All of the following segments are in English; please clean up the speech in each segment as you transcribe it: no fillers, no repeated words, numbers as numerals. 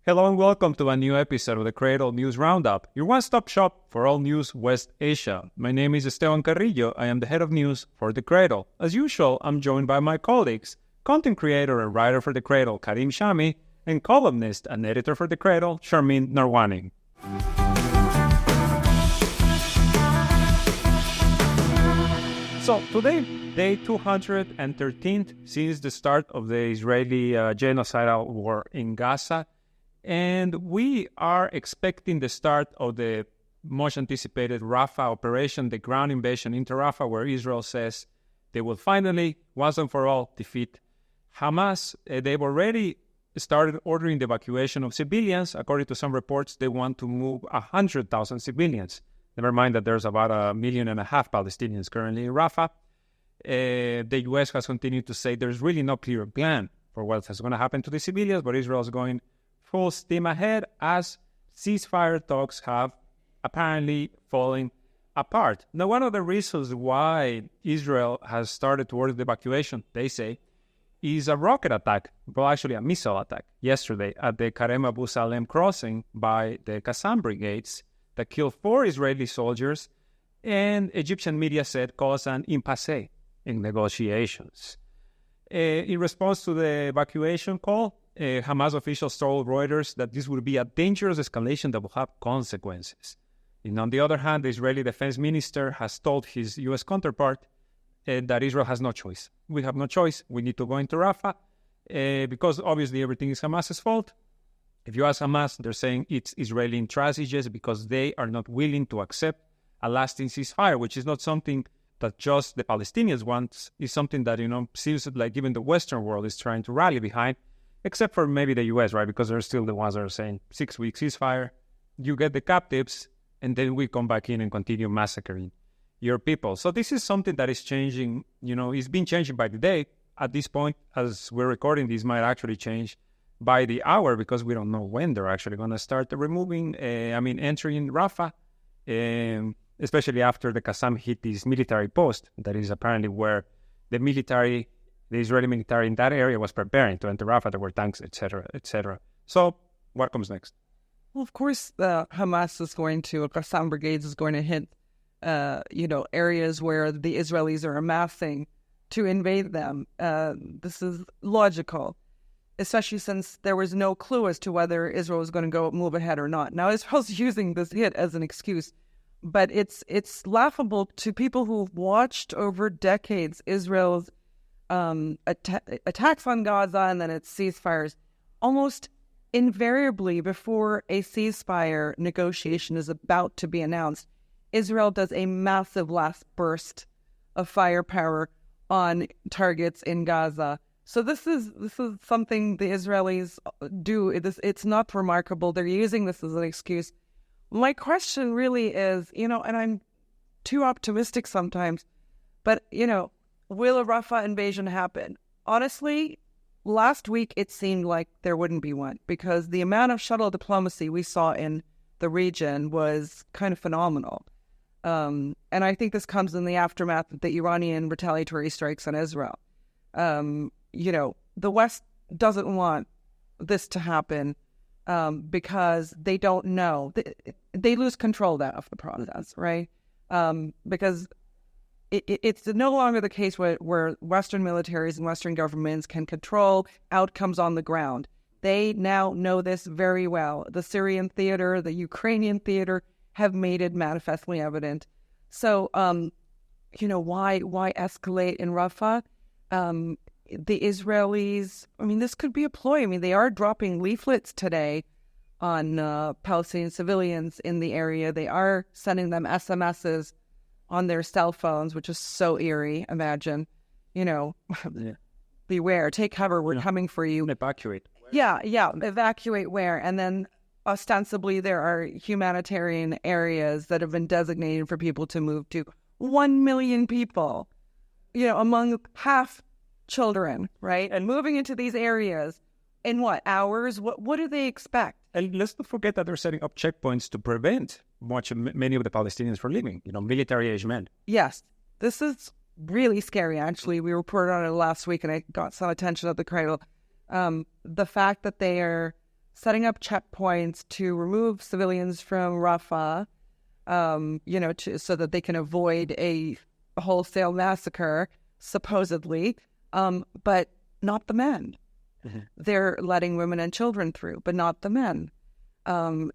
Hello and welcome to a new episode of the Cradle News Roundup, your one-stop shop for all news West Asia. My name is Esteban Carrillo. I am the head of news for the Cradle. As usual, I'm joined by my colleagues, content creator and writer for the Cradle, Karim Shami, and columnist and editor for the Cradle, Sharmin Narwani. So today, day 213th since the start of the Israeli genocidal war in Gaza. And we are expecting the start of the much anticipated Rafah operation, the ground invasion into Rafah, where Israel says they will finally, once and for all, defeat Hamas. They've already started ordering the evacuation of civilians. According to some reports, they want to move 100,000 civilians. Never mind that there's about 1.5 million Palestinians currently in Rafah. The U.S. has continued to say there's really no clear plan for what's going to happen to the civilians, but Israel is going full steam ahead as ceasefire talks have apparently fallen apart. Now, one of the reasons why Israel has started to order the evacuation, they say, is a rocket attack, well, actually a missile attack yesterday at the Karem Abu Salem crossing by the Qassam brigades that killed 4 Israeli soldiers and Egyptian media said caused an impasse in negotiations. In response to the evacuation call, Hamas officials told Reuters that this would be a dangerous escalation that will have consequences. And on the other hand, the Israeli defense minister has told his U.S. counterpart that Israel has no choice. We have no choice. We need to go into Rafah because obviously everything is Hamas's fault. If you ask Hamas, they're saying it's Israeli intransigence because they are not willing to accept a lasting ceasefire, which is not something that just the Palestinians want. It's something that, seems like even the Western world is trying to rally behind. Except for maybe the U.S., right? Because they're still the ones that are saying 6-week ceasefire, you get the captives, and then we come back in and continue massacring your people. So this is something that is changing, it's been changing by the day. At this point, as we're recording, this might actually change by the hour because we don't know when they're actually going to start entering Rafah, especially after the Qassam hit this military post. That is apparently where the Israeli military in that area was preparing to enter Rafah. There were tanks, etc., etc. So what comes next? Well, of course, Hamas is going to, Qassam brigades is going to hit, areas where the Israelis are amassing to invade them. This is logical, especially since there was no clue as to whether Israel was going to move ahead or not. Now, Israel's using this hit as an excuse, but it's laughable to people who've watched over decades Israel's attacks on Gaza and then its ceasefires. Almost invariably, before a ceasefire negotiation is about to be announced, Israel does a massive last burst of firepower on targets in Gaza. So this is something the Israelis do. It's not remarkable. They're using this as an excuse. My question really is, and I'm too optimistic sometimes, but, will a Rafah invasion happen? Honestly, last week it seemed like there wouldn't be one because the amount of shuttle diplomacy we saw in the region was kind of phenomenal. And I think this comes in the aftermath of the Iranian retaliatory strikes on Israel. The West doesn't want this to happen because they don't know. They lose control of the process, right? Because it's no longer the case where Western militaries and Western governments can control outcomes on the ground. They now know this very well. The Syrian theater, the Ukrainian theater have made it manifestly evident. So, why escalate in Rafah? The Israelis, this could be a ploy. They are dropping leaflets today on Palestinian civilians in the area. They are sending them SMSs on their cell phones, which is so eerie. Imagine, beware, take cover, we're coming for you. Evacuate. Yeah, evacuate where? And then ostensibly there are humanitarian areas that have been designated for people to move to. 1 million people, among half children, right? And moving into these areas in what, hours? What do they expect? And let's not forget that they're setting up checkpoints to prevent many of the Palestinians from leaving, military-aged men. Yes, this is really scary, actually. We reported on it last week, and I got some attention at the Cradle. The fact that they are setting up checkpoints to remove civilians from Rafah, so that they can avoid a wholesale massacre, supposedly, but not the men. Mm-hmm. They're letting women and children through, but not the men. What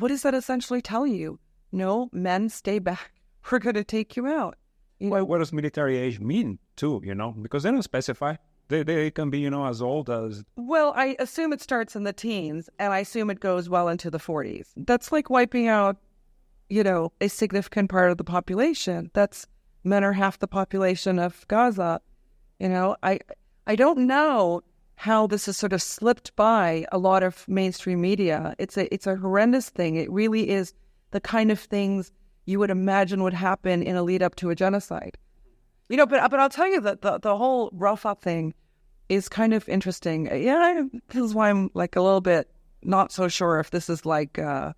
does that essentially tell you? No, men, stay back. We're going to take you out. Well, what does military age mean, too, Because they don't specify. They can be, as old as... Well, I assume it starts in the teens, and I assume it goes well into the 40s. That's like wiping out, a significant part of the population. Men are half the population of Gaza. I don't know how this has sort of slipped by a lot of mainstream media. It's a horrendous thing. It really is the kind of things you would imagine would happen in a lead up to a genocide. But I'll tell you that the whole Rafah thing is kind of interesting. Yeah, this is why I'm like a little bit not so sure if this is like a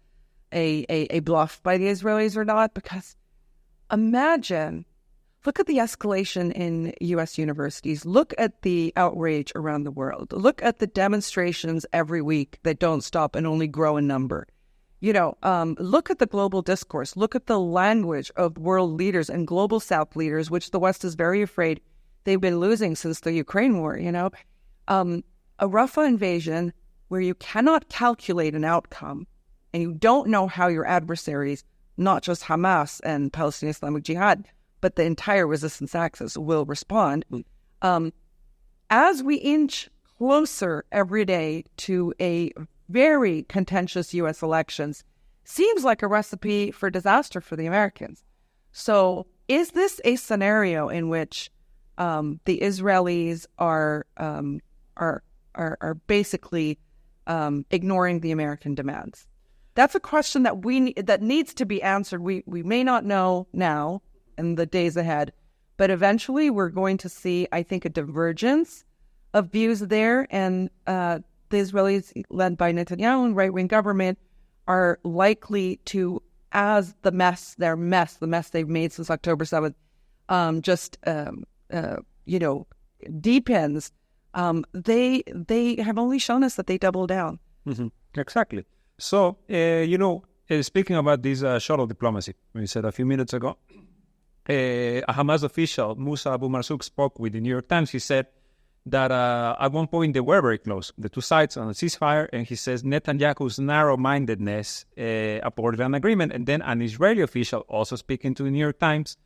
bluff by the Israelis or not, because look at the escalation in U.S. universities. Look at the outrage around the world. Look at the demonstrations every week that don't stop and only grow in number. Look at the global discourse. Look at the language of world leaders and global South leaders, which the West is very afraid they've been losing since the Ukraine war, A Rafah invasion where you cannot calculate an outcome and you don't know how your adversaries, not just Hamas and Palestinian Islamic Jihad, but the entire resistance axis will respond. As we inch closer every day to a very contentious U.S. elections, seems like a recipe for disaster for the Americans. So is this a scenario in which the Israelis are basically ignoring the American demands? That's a question that needs to be answered. We may not know now in the days ahead, but eventually we're going to see, I think, a divergence of views there, and the Israelis, led by Netanyahu and right-wing government, are likely to, as the mess they've made since October 7th, deepens. They have only shown us that they double down. Mm-hmm. Exactly. So, speaking about this shuttle diplomacy, we said a few minutes ago, a Hamas official, Musa Abu Marzouk, spoke with the New York Times. He said that at one point they were very close, the two sides, on a ceasefire, and he says Netanyahu's narrow-mindedness aborted an agreement. And then an Israeli official, also speaking to the New York Times,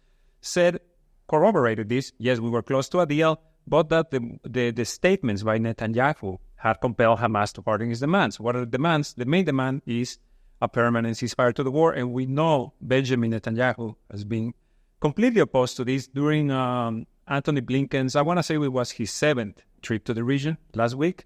corroborated this. Yes, we were close to a deal, but that the statements by Netanyahu had compelled Hamas to harden his demands. What are the demands? The main demand is a permanent ceasefire to the war, and we know Benjamin Netanyahu has been completely opposed to this during Antony Blinken's, I want to say it was his 7th trip to the region last week.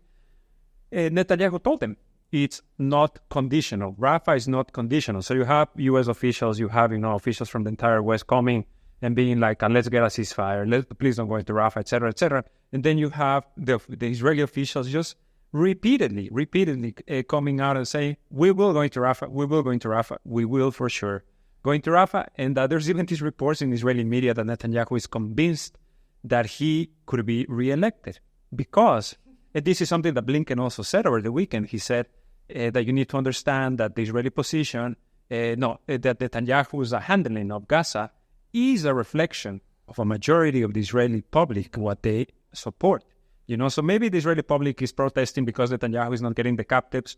Netanyahu told them it's not conditional. Rafah is not conditional. So you have U.S. officials, you have officials from the entire West coming and being like, let's get a ceasefire, please don't go into Rafah, et cetera, et cetera. And then you have the Israeli officials just repeatedly coming out and saying, we will go into Rafah, we will for sure going to Rafah. And there's even these reports in Israeli media that Netanyahu is convinced that he could be reelected because, and this is something that Blinken also said over the weekend, he said that you need to understand that the Israeli position, that Netanyahu's handling of Gaza is a reflection of a majority of the Israeli public, what they support. So maybe the Israeli public is protesting because Netanyahu is not getting the captives.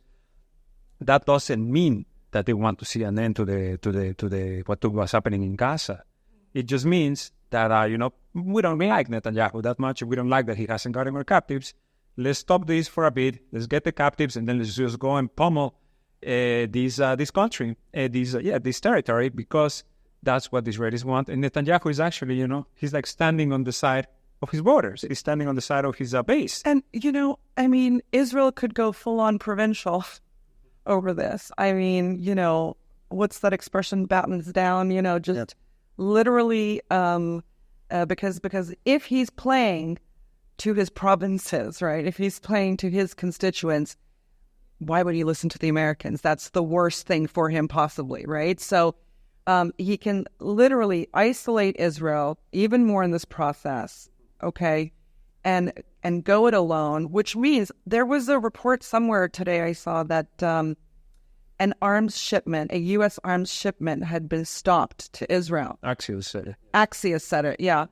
That doesn't mean that they want to see an end to the what was happening in Gaza. It just means that we don't like Netanyahu that much. We don't like that he hasn't gotten our captives. Let's stop this for a bit. Let's get the captives, and then let's just go and pummel this country, this territory, because that's what the Israelis want. And Netanyahu is actually, he's like standing on the side of his borders. He's standing on the side of his base. And Israel could go full on provincial over this. What's that expression? Battens down. Literally, because if he's playing to his provinces, right? If he's playing to his constituents, why would he listen to the Americans? That's the worst thing for him, possibly, right? So he can literally isolate Israel even more in this process, okay? and go it alone, which means there was a report somewhere today I saw that an arms shipment, a U.S. arms shipment, had been stopped to Israel. Axios said it. Axios said it, yeah.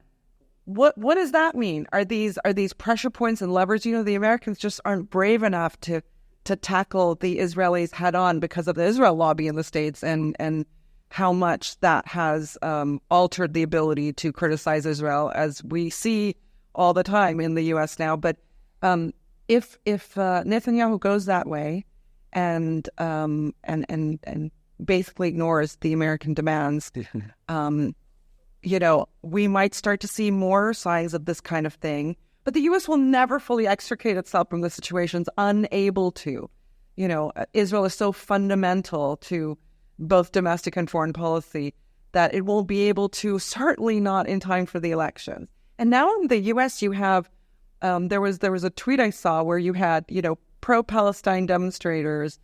What does that mean? Are these pressure points and levers? The Americans just aren't brave enough to tackle the Israelis head on because of the Israel lobby in the States and how much that has altered the ability to criticize Israel, as we see all the time in the U.S. now. But if Netanyahu goes that way and basically ignores the American demands, we might start to see more signs of this kind of thing. But the U.S. will never fully extricate itself from the situation. It's unable to. Israel is so fundamental to both domestic and foreign policy that it won't be able to, certainly not in time for the elections. And now in the U.S. you have, there was a tweet I saw where you had, pro-Palestine demonstrators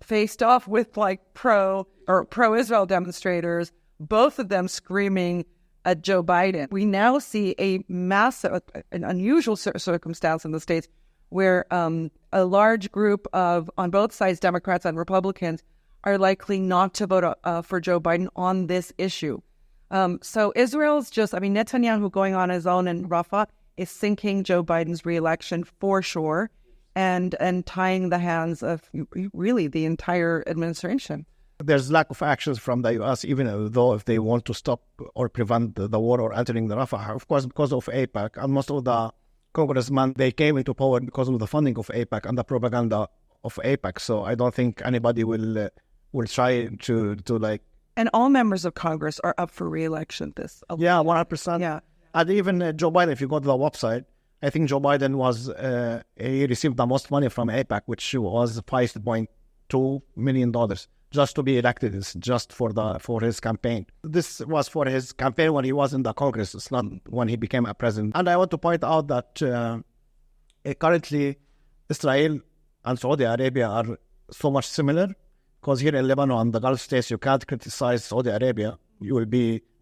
faced off with pro-Israel demonstrators, both of them screaming at Joe Biden. We now see a massive, an unusual circumstance in the States where a large group of, on both sides, Democrats and Republicans, are likely not to vote for Joe Biden on this issue. So Israel's Netanyahu going on his own in Rafah is sinking Joe Biden's reelection for sure, and tying the hands of really the entire administration. There's lack of actions from the U.S., even though if they want to stop or prevent the war or entering the Rafah, of course, because of AIPAC. And most of the congressmen, they came into power because of the funding of AIPAC and the propaganda of AIPAC. So I don't think anybody will try to like... And all members of Congress are up for re-election this election. Yeah, 100%. Yeah. And even Joe Biden, if you go to the website, I think Joe Biden he received the most money from AIPAC, which was $5.2 million. Just to be elected, is just for his campaign. This was for his campaign when he was in the Congress. It's not when he became a president. And I want to point out that currently Israel and Saudi Arabia are so much similar, because here in Lebanon, the Gulf states, you can't criticize Saudi Arabia.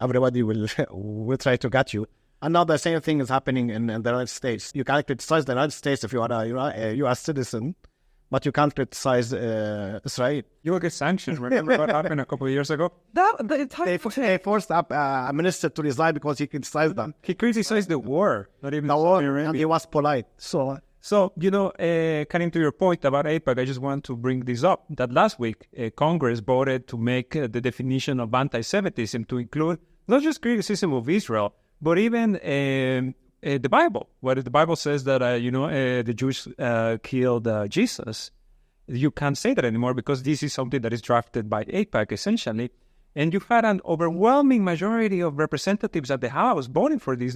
Everybody will try to get you. And now the same thing is happening in the United States. You can't criticize the United States if you are a U.S. citizen, but you can't criticize Israel. You will get sanctions. Remember what happened a couple of years ago? They forced a minister to resign because he criticized them. He criticized the war, not even the war, and he was polite. So coming to your point about AIPAC, I just want to bring this up, that last week Congress voted to make the definition of anti-Semitism to include not just criticism of Israel, but even the Bible, where the Bible says that, the Jews killed Jesus. You can't say that anymore because this is something that is drafted by AIPAC, essentially. And you had an overwhelming majority of representatives at the House voting for this,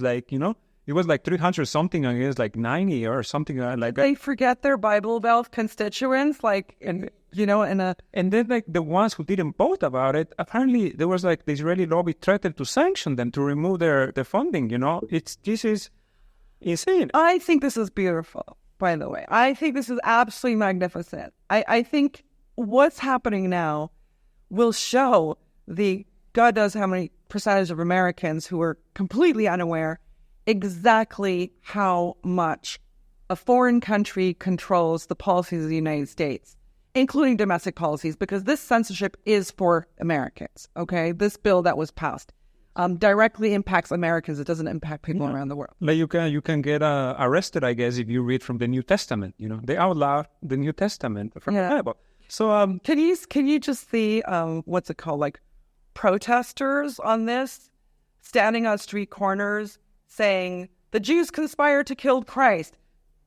it was 300 something against 90 or something like that. They forget their Bible Belt constituents, and then the ones who didn't vote about it, apparently there was the Israeli lobby threatened to sanction them, to remove their funding. This is insane. I think this is beautiful, by the way. I think this is absolutely magnificent. I think what's happening now will show the God knows how many percentage of Americans who are completely unaware exactly how much a foreign country controls the policies of the United States, including domestic policies, because this censorship is for Americans, okay? This bill that was passed directly impacts Americans. It doesn't impact people around the world. You can get arrested, I guess, if you read from the New Testament. They outlaw the New Testament from the Bible. So can you just see what's it called, protesters on this, standing on street corners saying the Jews conspired to kill Christ,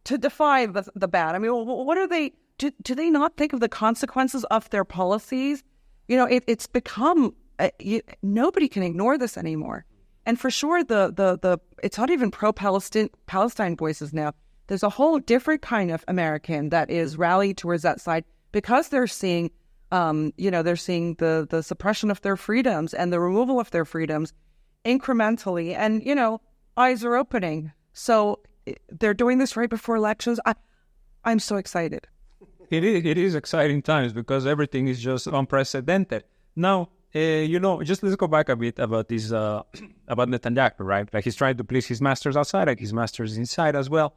to defy the bad. I mean, what are they? Do they not think of the consequences of their policies? It's become nobody can ignore this anymore. And for sure, the it's not even pro-Palestine voices now. There's a whole different kind of American that is rallied towards that side because they're seeing, the suppression of their freedoms and the removal of their freedoms incrementally, and eyes are opening. So they're doing this right before elections. I'm so excited. It is exciting times because everything is just unprecedented. Now, just let's go back a bit about this, about Netanyahu, right? Like he's trying to please his masters outside, like his masters inside as well.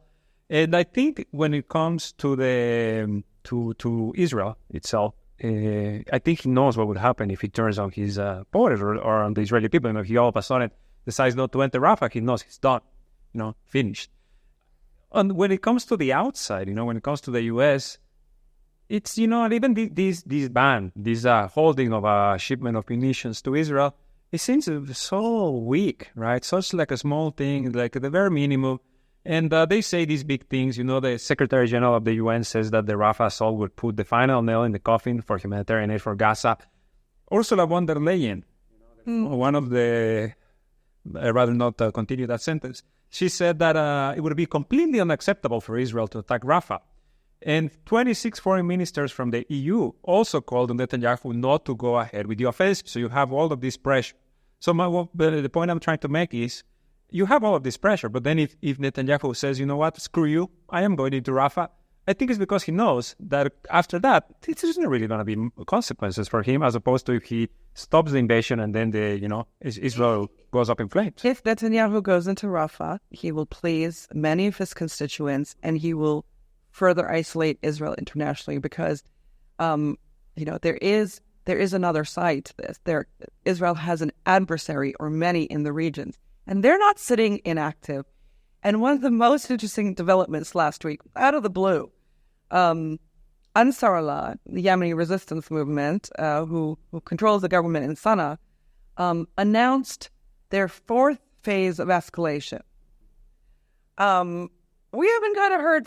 And I think when it comes to the to Israel itself, I think he knows what would happen if he turns on his borders or on the Israeli people. If he all of a sudden decides not to enter Rafah, he knows he's done, finished. And when it comes to the outside, when it comes to the U.S., it's, even this ban, this holding of a shipment of munitions to Israel, it seems so weak, right? Such like a small thing, like the very minimum. And they say these big things. The Secretary General of the UN says that the Rafah assault would put the final nail in the coffin for humanitarian aid for Gaza. Ursula von der Leyen, one of the, I'd rather not continue that sentence, she said that it would be completely unacceptable for Israel to attack Rafah. And 26 foreign ministers from the EU also called on Netanyahu not to go ahead with the offensive. So you have all of this pressure. So the point I'm trying to make is, you have all of this pressure, but then if Netanyahu says, you know what, screw you, I am going into Rafah, I think it's because he knows that after that, it isn't really going to be consequences for him, as opposed to if he stops the invasion and then Israel goes up in flames. If Netanyahu goes into Rafah, he will please many of his constituents, and he will further isolate Israel internationally because, there is another side to this. Israel has an adversary or many in the regions, and they're not sitting inactive. And one of the most interesting developments last week, out of the blue, Ansarullah, the Yemeni resistance movement, who controls the government in Sana'a, announced their fourth phase of escalation. We haven't kind of heard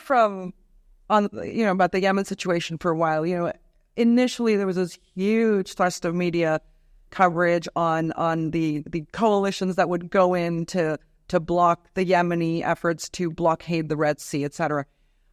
about the Yemen situation for a while. Initially there was this huge thrust of media coverage on the coalitions that would go in to block the Yemeni efforts to blockade the Red Sea, etc.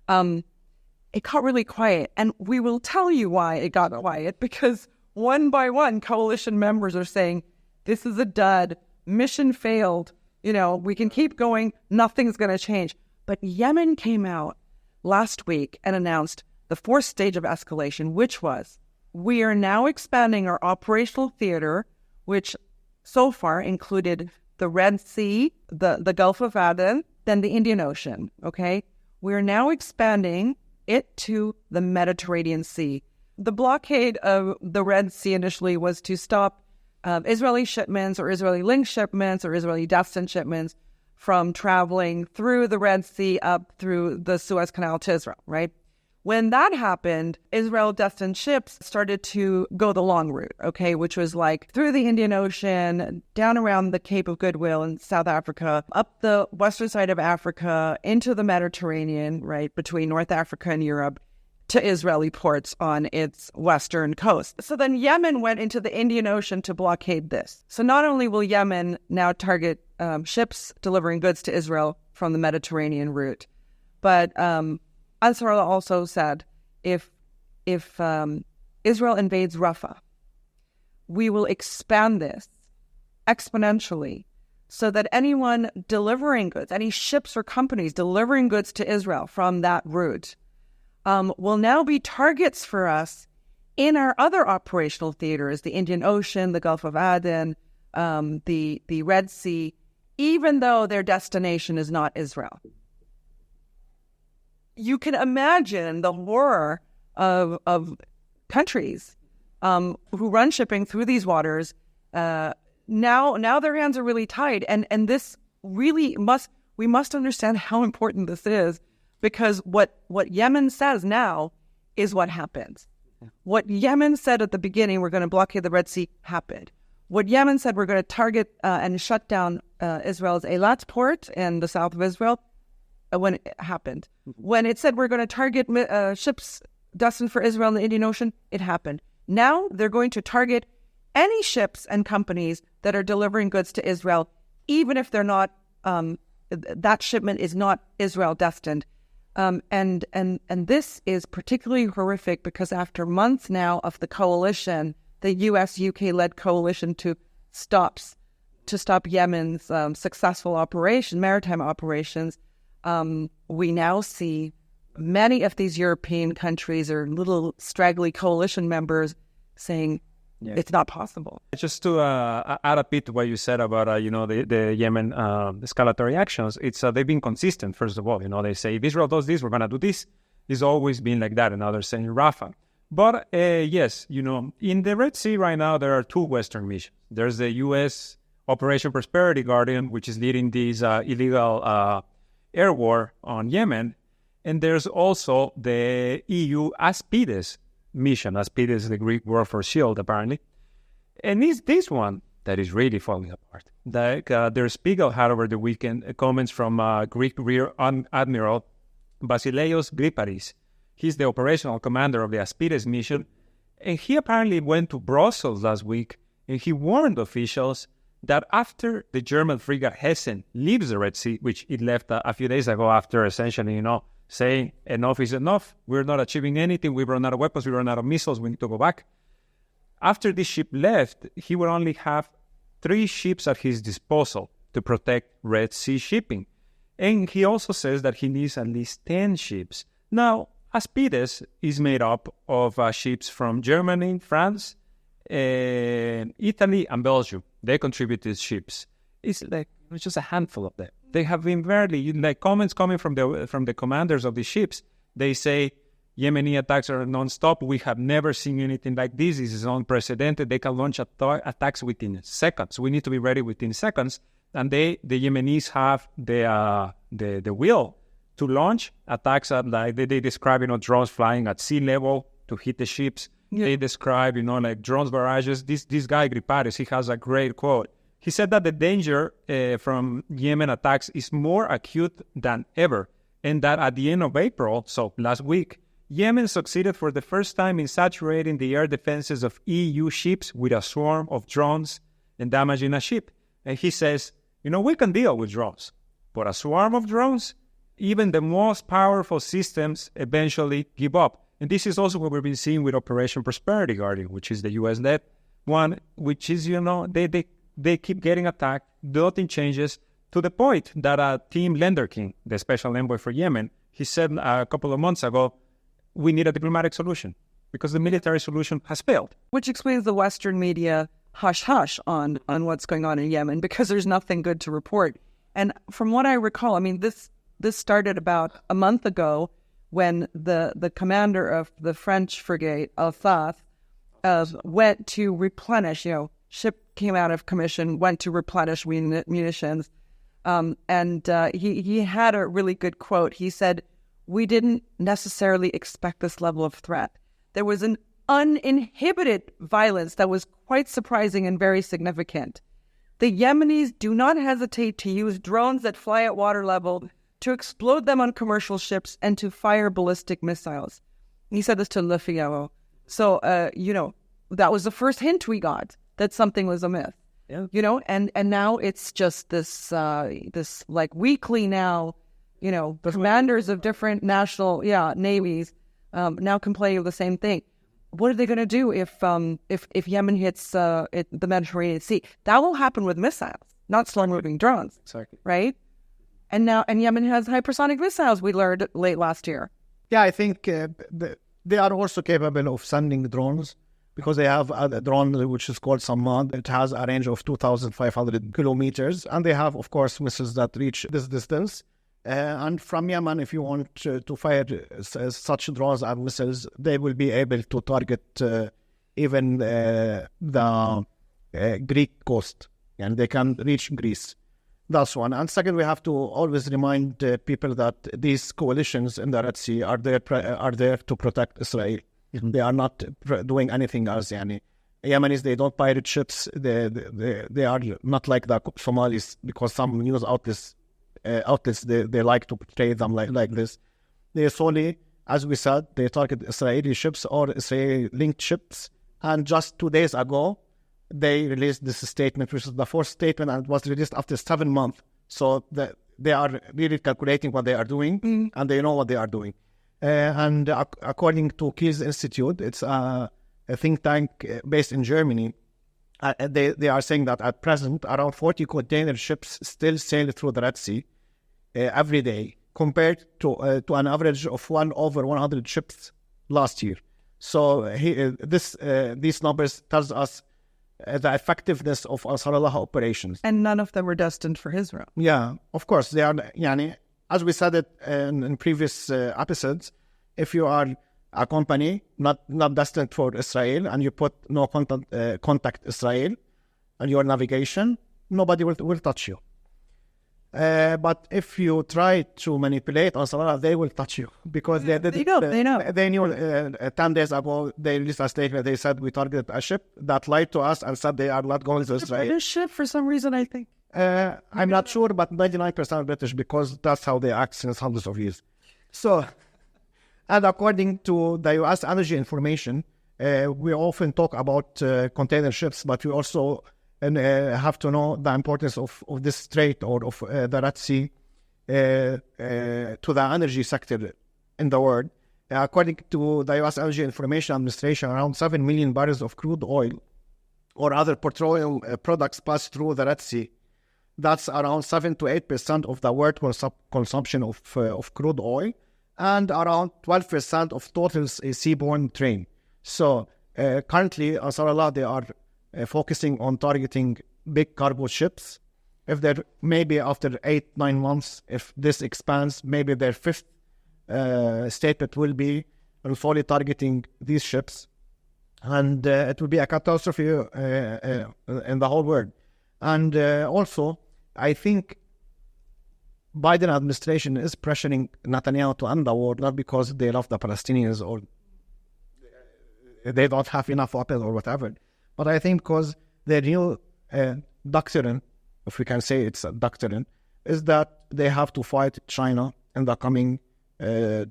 It got really quiet, and we will tell you why it got quiet, because one by one coalition members are saying, this is a dud, mission failed, we can keep going, nothing's going to change. But Yemen came out last week and announced the fourth stage of escalation, which was, we are now expanding our operational theater, which so far included the Red Sea, the Gulf of Aden, then the Indian Ocean, okay? We're now expanding it to the Mediterranean Sea. The blockade of the Red Sea initially was to stop Israeli shipments or Israeli-linked shipments or Israeli destined shipments from traveling through the Red Sea up through the Suez Canal to Israel, right? When that happened, Israel-destined ships started to go the long route, okay, which was like through the Indian Ocean, down around the Cape of Goodwill in South Africa, up the western side of Africa, into the Mediterranean, right, between North Africa and Europe, to Israeli ports on its western coast. So then Yemen went into the Indian Ocean to blockade this. So not only will Yemen now target ships delivering goods to Israel from the Mediterranean route, but Ansarullah also said, if Israel invades Rafah, we will expand this exponentially so that anyone delivering goods, any ships or companies delivering goods to Israel from that route, will now be targets for us in our other operational theaters, the Indian Ocean, the Gulf of Aden, the Red Sea, even though their destination is not Israel. You can imagine the horror of countries who run shipping through these waters. Now their hands are really tied, and this really we must understand how important this is, because what Yemen says now is what happens. What Yemen said at the beginning, we're going to blockade the Red Sea, happened. What Yemen said, we're going to target and shut down Israel's Eilat port in the south of Israel, when it happened. When it said we're going to target ships destined for Israel in the Indian Ocean, it happened. Now they're going to target any ships and companies that are delivering goods to Israel, even if they're not, that shipment is not Israel destined. And this is particularly horrific because after months now of the coalition, the US-UK-led coalition to stop Yemen's successful maritime operations, we now see many of these European countries or little straggly coalition members saying, Yeah. It's not possible. Just to add a bit to what you said about the Yemen escalatory actions, it's they've been consistent. First of all, they say if Israel does this, we're gonna do this. It's always been like that, and now they're saying Rafah. But yes, in the Red Sea right now there are two Western missions. There's the U.S. Operation Prosperity Guardian, which is leading this illegal air war on Yemen, and there's also the EU Aspides mission. Aspides is the Greek word for shield, apparently. And it's this one that is really falling apart. Der Spiegel had over the weekend comments from Greek Rear Admiral Basileios Griparis. He's the operational commander of the Aspides mission, and he apparently went to Brussels last week, and he warned officials that after the German frigate Hessen leaves the Red Sea, which it left a few days ago after essentially, saying enough is enough, we're not achieving anything, we run out of weapons, we run out of missiles, we need to go back. After this ship left, he would only have 3 ships at his disposal to protect Red Sea shipping. And he also says that he needs at least 10 ships. Now, Aspides is made up of ships from Germany, France, Italy, and Belgium. They contributed ships. It's just a handful of them. They have been comments coming from the commanders of the ships. They say Yemeni attacks are non-stop. We have never seen anything like this. This is unprecedented. They can launch attacks within seconds. We need to be ready within seconds. And the Yemenis have the will to launch attacks at they describe drones flying at sea level to hit the ships. Yeah. They describe drones barrages. This guy Griparis, he has a great quote. He said that the danger from Yemen attacks is more acute than ever, and that at the end of April, so last week, Yemen succeeded for the first time in saturating the air defenses of EU ships with a swarm of drones and damaging a ship. And he says, we can deal with drones, but a swarm of drones, even the most powerful systems eventually give up. And this is also what we've been seeing with Operation Prosperity Guardian, which is the U.S.-led one, which is, they keep getting attacked, nothing changes, to the point that Tim Lenderking, the special envoy for Yemen, he said a couple of months ago, we need a diplomatic solution because the military solution has failed. Which explains the Western media hush-hush on what's going on in Yemen, because there's nothing good to report. And from what I recall, this started about a month ago when the commander of the French frigate, Al-Thaf, went to replenish, ship came out of commission, went to replenish munitions. And he had a really good quote. He said, "We didn't necessarily expect this level of threat. There was an uninhibited violence that was quite surprising and very significant. The Yemenis do not hesitate to use drones that fly at water level to explode them on commercial ships and to fire ballistic missiles." He said this to Le Figaro. So, that was the first hint we got that something was amiss. Yeah. And now it's just this weekly now, the commanders of different national navies now complain the same thing. What are they going to do if Yemen hits the Mediterranean Sea? That will happen with missiles, not slow-moving drones. Exactly. Right? And Yemen has hypersonic missiles, we learned late last year. Yeah, I think they are also capable of sending drones, because they have a drone which is called Samad. It has a range of 2,500 kilometers, and they have, of course, missiles that reach this distance. And from Yemen, if you want to fire such drones and missiles, they will be able to target even the Greek coast, and they can reach Greece. That's one. And second, we have to always remind people that these coalitions in the Red Sea are there to protect Israel. They are not doing anything else. Yemenis, they don't pirate ships. They are not like the Somalis, because some news outlets they like to portray them like this. They solely, as we said, they target Israeli ships or Israeli-linked ships. And just 2 days ago, they released this statement, which is the fourth statement, and it was released after 7 months. So they are really calculating what they are doing, and they know what they are doing. And according to Kiel's Institute, it's a think tank based in Germany, they are saying that at present, around 40 container ships still sail through the Red Sea every day, compared to an average of 1 over 100 ships last year. So these numbers tells us the effectiveness of Ansarullah operations. And none of them were destined for Israel. Yeah, of course they are. Yani, as we said it in previous episodes, if you are a company not destined for Israel and you put no contact Israel on your navigation, nobody will touch you. But if you try to manipulate Ansarullah, they will touch you because they know. They knew 10 days ago they released a statement. They said we targeted a ship that lied to us and said they are not going to Israel. British ship for some reason, I think. I'm not sure, but 99% British because that's how they act since hundreds of years. So, and according to the U.S. Energy Information, we often talk about container ships, but we also have to know the importance of this strait or of the Red Sea to the energy sector in the world. According to the U.S. Energy Information Administration, around 7 million barrels of crude oil or other petroleum products pass through the Red Sea. That's around 7 to 8% of the world consumption of crude oil and around 12% of total seaborne trade. So currently, Ansarullah, they are focusing on targeting big cargo ships. If they're maybe after 8-9 months, if this expands, maybe their fifth statement will be fully targeting these ships. And it will be a catastrophe in the whole world. And also, I think Biden administration is pressuring Netanyahu to end the war, not because they love the Palestinians or they don't have enough weapons or whatever, but I think because their new doctrine, if we can say it's a doctrine, is that they have to fight China in the coming 10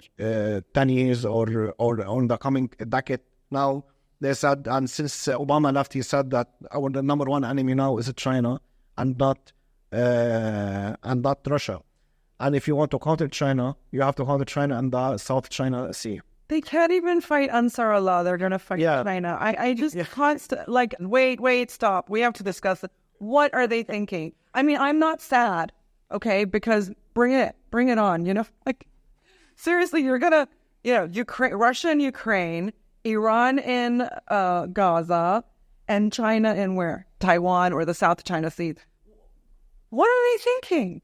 years or in the coming decade. Now, they said, and since Obama left, he said that our number one enemy now is China and not Russia. And if you want to counter China, you have to counter China and the South China Sea. They can't even fight Ansarullah. They're going to fight China. I just wait, stop. We have to discuss it. What are they thinking? I mean, I'm not sad, okay, because bring it on, like, seriously, you're going to, Russia and Ukraine, Iran in Gaza, and China in where? Taiwan or the South China Sea. What are they thinking?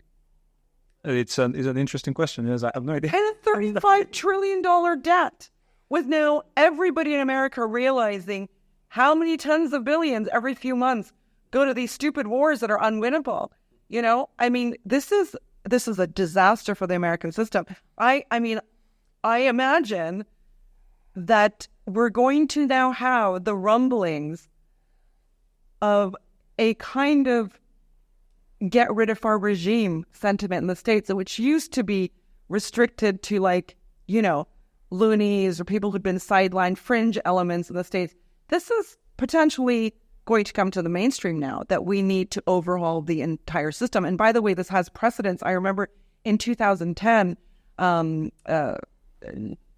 It's an interesting question. Yes, I have no idea. And a $35 trillion debt, with now everybody in America realizing how many tens of billions every few months go to these stupid wars that are unwinnable. I mean, this is a disaster for the American system. I imagine that we're going to now have the rumblings of a kind of get rid of our regime sentiment in the States, which used to be restricted to loonies or people who'd been sidelined, fringe elements in the States. This is potentially going to come to the mainstream now, that we need to overhaul the entire system. And by the way, this has precedence. I remember in 2010,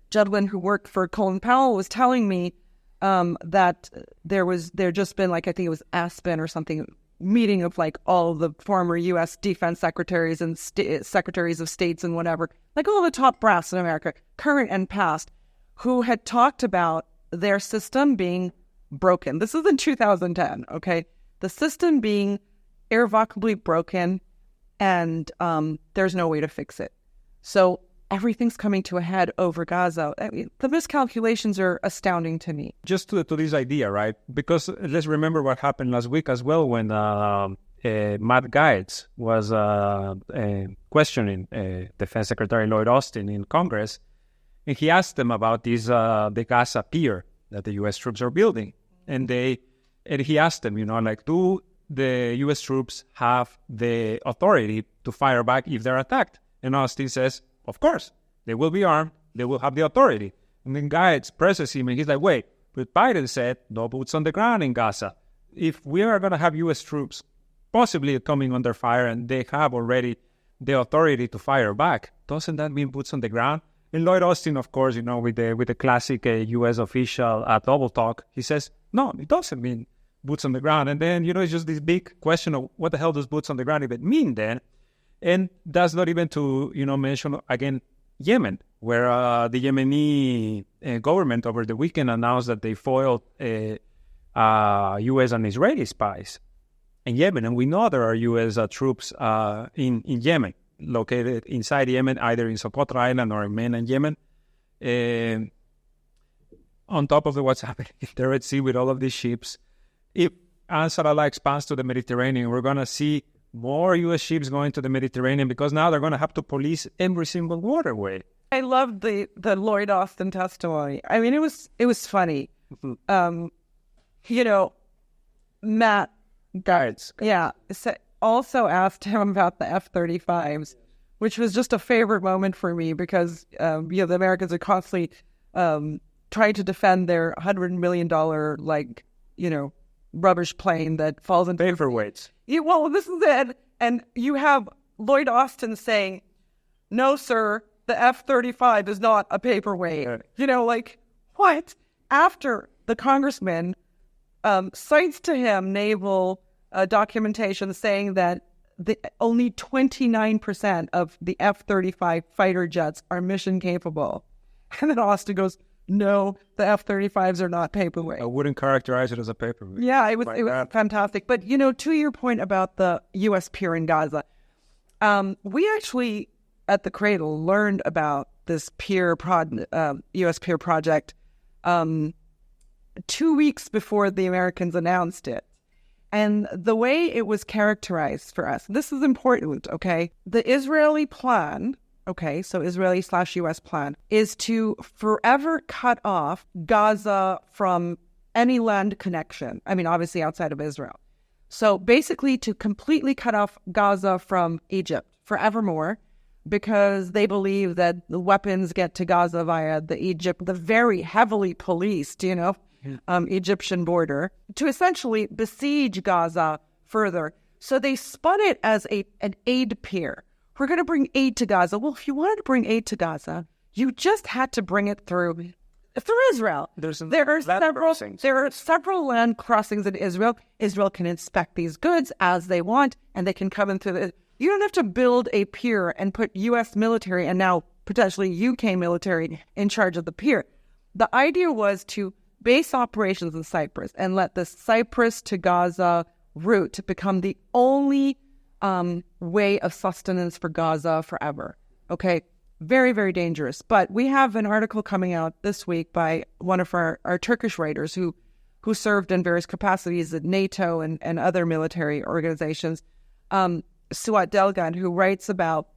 gentleman who worked for Colin Powell was telling me that there just been, like, I think it was Aspen or something, meeting of like all the former U.S. defense secretaries and secretaries of states and whatever, like all the top brass in America, current and past, who had talked about their system being broken. This is in 2010, okay? The system being irrevocably broken, and there's no way to fix it. So everything's coming to a head over Gaza. I mean, the miscalculations are astounding to me. Just to this idea, right? Because let's remember what happened last week as well when Matt Gaetz was questioning Defense Secretary Lloyd Austin in Congress, and he asked them about the Gaza pier that the U.S. troops are building, and he asked them, do the U.S. troops have the authority to fire back if they're attacked? And Austin says, of course, they will be armed, they will have the authority. And then Gaetz presses him, and he's like, wait, but Biden said no boots on the ground in Gaza. If we are going to have U.S. troops possibly coming under fire and they have already the authority to fire back, doesn't that mean boots on the ground? And Lloyd Austin, of course, with the classic U.S. official double talk, he says, no, it doesn't mean boots on the ground. And then, it's just this big question of what the hell does boots on the ground even mean then? And that's not even to, mention, again, Yemen, where the Yemeni government over the weekend announced that they foiled U.S. and Israeli spies in Yemen. And we know there are U.S. troops in Yemen, located inside Yemen, either in Socotra Island or in mainland Yemen. On top of what's happening in the Red Sea with all of these ships, if Ansar Allah expands to the Mediterranean, we're going to see more U.S. ships going to the Mediterranean because now they're going to have to police every single waterway. I loved the Lloyd Austin testimony. I mean, it was funny. Matt Guards. Yeah. Also asked him about the F-35s, which was just a favorite moment for me because, the Americans are constantly trying to defend their $100 million, rubbish plane that falls into... Paperweights. Yeah, well, this is it. And you have Lloyd Austin saying, no, sir, the F-35 is not a paperweight. What? After the congressman cites to him naval documentation saying that only 29% of the F-35 fighter jets are mission capable. And then Austin goes, no, the F-35s are not paperweight. I wouldn't characterize it as a paperweight. Yeah, it was fantastic. But, to your point about the U.S. pier in Gaza, we actually, at the Cradle, learned about this U.S. pier project 2 weeks before the Americans announced it. And the way it was characterized for us, this is important, okay? The Israeli plan, okay, so Israeli/U.S. plan, is to forever cut off Gaza from any land connection. I mean, obviously outside of Israel. So basically to completely cut off Gaza from Egypt forevermore, because they believe that the weapons get to Gaza via the very heavily policed, Egyptian border, to essentially besiege Gaza further. So they spun it as an aid pier. We're going to bring aid to Gaza. Well, if you wanted to bring aid to Gaza, you just had to bring it through Israel. There are several land crossings in Israel. Israel can inspect these goods as they want, and they can come into you don't have to build a pier and put U.S. military and now potentially U.K. military in charge of the pier. The idea was to base operations in Cyprus and let the Cyprus to Gaza route become the only way of sustenance for Gaza forever. Okay, very, very dangerous. But we have an article coming out this week by one of our Turkish writers who served in various capacities at NATO and other military organizations, Suat Delgan, who writes about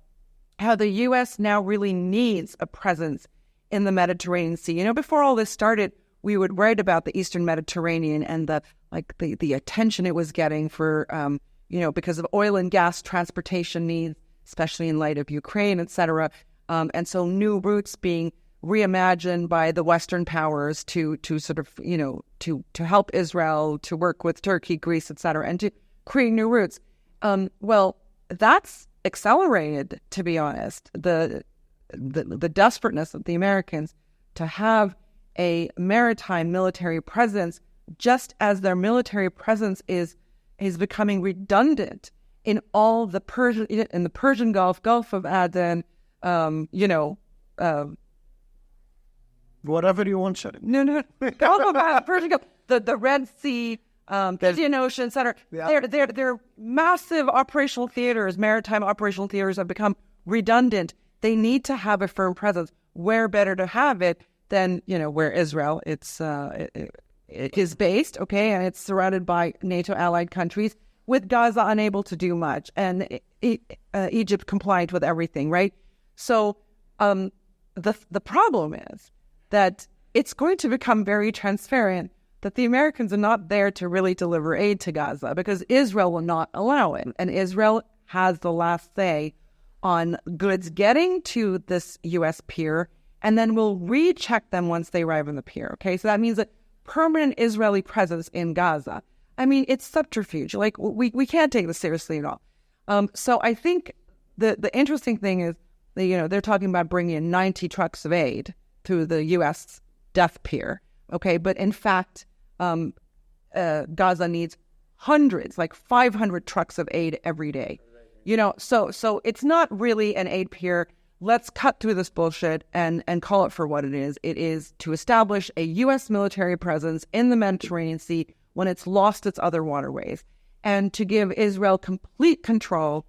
how the U.S. now really needs a presence in the Mediterranean Sea. Before all this started, we would write about the Eastern Mediterranean and the attention it was getting for, because of oil and gas transportation needs, especially in light of Ukraine, et cetera. And so new routes being reimagined by the Western powers to sort of, to help Israel, to work with Turkey, Greece, et cetera, and to create new routes. Well, that's accelerated, to be honest, the desperateness of the Americans to have a maritime military presence, just as their military presence is becoming redundant in all the Persian Gulf, Gulf of Aden, whatever you want, Sharon. No, Gulf of Aden, Persian Gulf, the Red Sea, Indian Ocean, et cetera. Yeah. They're massive operational theaters, maritime operational theaters have become redundant. They need to have a firm presence. Where better to have it than, where Israel it is based, okay, and it's surrounded by NATO allied countries, with Gaza unable to do much, and Egypt compliant with everything, right? So the problem is that it's going to become very transparent that the Americans are not there to really deliver aid to Gaza because Israel will not allow it. And Israel has the last say on goods getting to this U.S. pier, and then we'll recheck them once they arrive on the pier, okay? So that means a permanent Israeli presence in Gaza. I mean, it's subterfuge. Like, we can't take this seriously at all. So I think the interesting thing is, that, they're talking about bringing in 90 trucks of aid to the U.S. death pier, okay? But in fact, Gaza needs hundreds, like 500 trucks of aid every day. So it's not really an aid pier let's cut through this bullshit and call it for what it is. It is to establish a U.S. military presence in the Mediterranean Sea when it's lost its other waterways, and to give Israel complete control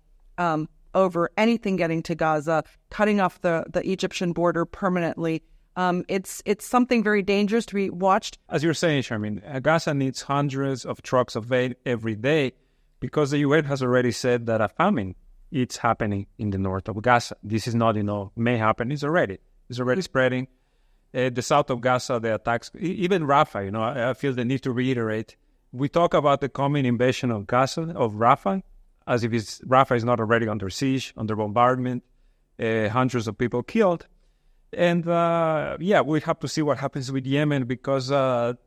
over anything getting to Gaza, cutting off the Egyptian border permanently. It's something very dangerous to be watched. As you're saying, Sharmeen, Gaza needs hundreds of trucks of aid every day because the UN has already said that a famine is happening in the north of Gaza. This is not, may happen. It's already spreading. The south of Gaza, the attacks, even Rafah, I feel the need to reiterate. We talk about the coming invasion of Gaza, of Rafah, as if Rafah is not already under siege, under bombardment, hundreds of people killed. And we have to see what happens with Yemen because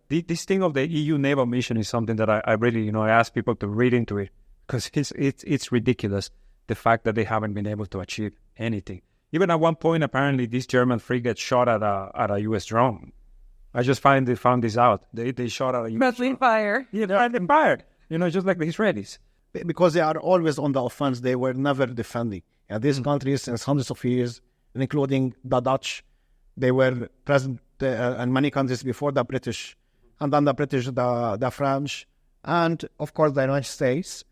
this thing of the EU naval mission is something that I really, I ask people to read into it because it's ridiculous, the fact that they haven't been able to achieve anything. Even at one point, apparently, this German frigate shot at a U.S. drone. I just found this out. They shot at a U.S. Friendly fire. Yeah, friendly fire. Just like the Israelis. Because they are always on the offense, they were never defending. And these countries, since hundreds of years, including the Dutch, they were present in many countries before the British, and then the British, the French, and of course the United States.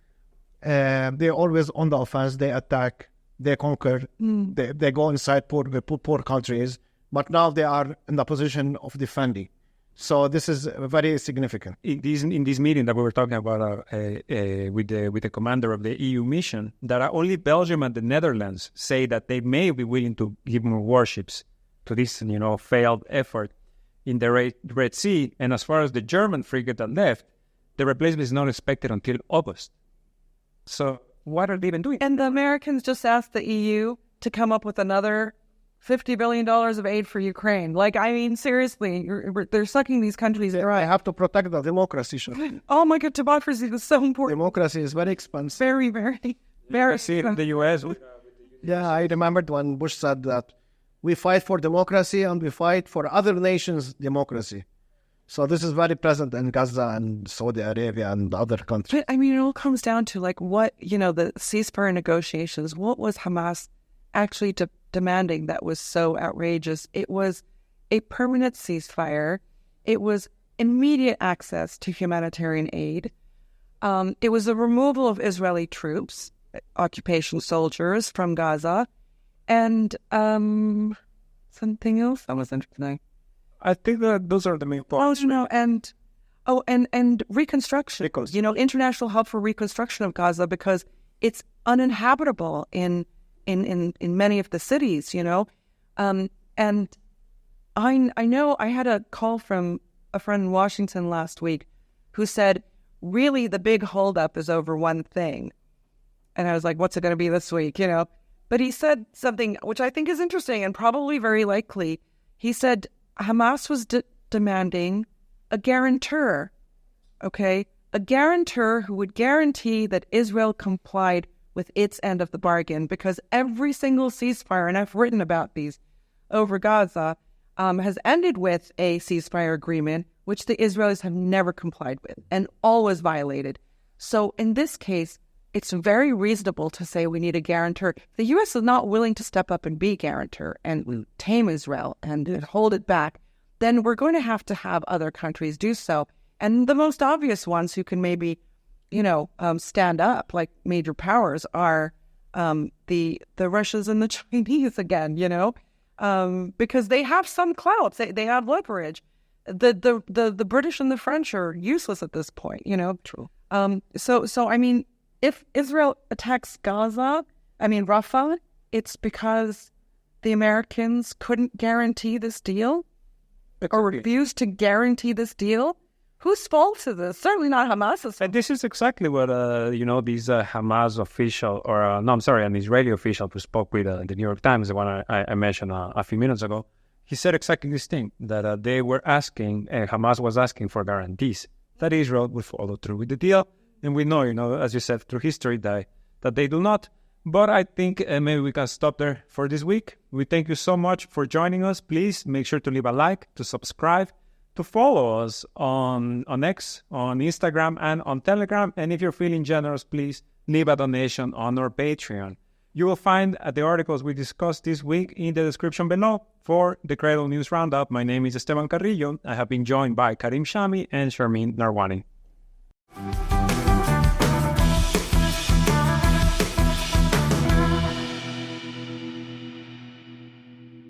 They're always on the offense. They attack, they conquer, they go inside poor countries, but now they are in the position of defending. So this is very significant. In this meeting that we were talking about with the commander of the EU mission, that only Belgium and the Netherlands say that they may be willing to give more warships to this, failed effort in the Red Sea. And as far as the German frigate that left, the replacement is not expected until August. So what are they even doing? And the Americans just asked the EU to come up with another $50 billion of aid for Ukraine. Seriously, they're sucking these countries dry. I have to protect the democracy. Oh my God, democracy is so important. Democracy is very expensive. Very, very, very see it in the U.S. Yeah, I remembered when Bush said that we fight for democracy and we fight for other nations' democracy. So this is very present in Gaza and Saudi Arabia and other countries. But it all comes down to what, the ceasefire negotiations, what was Hamas actually demanding that was so outrageous? It was a permanent ceasefire. It was immediate access to humanitarian aid. It was the removal of Israeli troops, occupation soldiers from Gaza, and something else that was interesting. I think that those are the main points. And reconstruction. International help for reconstruction of Gaza because it's uninhabitable in many of the cities. And I know I had a call from a friend in Washington last week who said, really, the big holdup is over one thing. And I was like, what's it going to be this week? But he said something which I think is interesting and probably very likely. He said Hamas was demanding a guarantor, okay? A guarantor who would guarantee that Israel complied with its end of the bargain, because every single ceasefire, and I've written about these over Gaza, has ended with a ceasefire agreement, which the Israelis have never complied with and always violated. So in this case, it's very reasonable to say we need a guarantor. The U.S. is not willing to step up and be guarantor and tame Israel and hold it back. Then we're going to have other countries do so. And the most obvious ones who can maybe, stand up, like major powers, are the Russians and the Chinese again, because they have some clout. They have leverage. The British and the French are useless at this point, True. If Israel attacks Rafah, it's because the Americans couldn't guarantee this deal or refused to guarantee this deal. Whose fault is this? Certainly not Hamas's. And this is exactly what, these Hamas official, an Israeli official who spoke with the New York Times, the one I mentioned a few minutes ago, he said exactly this thing, that they were asking, Hamas was asking for guarantees that Israel would follow through with the deal. And we know, as you said, through history, that they do not. But I think maybe we can stop there for this week. We thank you so much for joining us. Please make sure to leave a like, to subscribe, to follow us on X, on Instagram, and on Telegram. And if you're feeling generous, please leave a donation on our Patreon. You will find the articles we discussed this week in the description below. For the Cradle News Roundup, my name is Esteban Carrillo. I have been joined by Karim Shami and Sharmeen Narwani.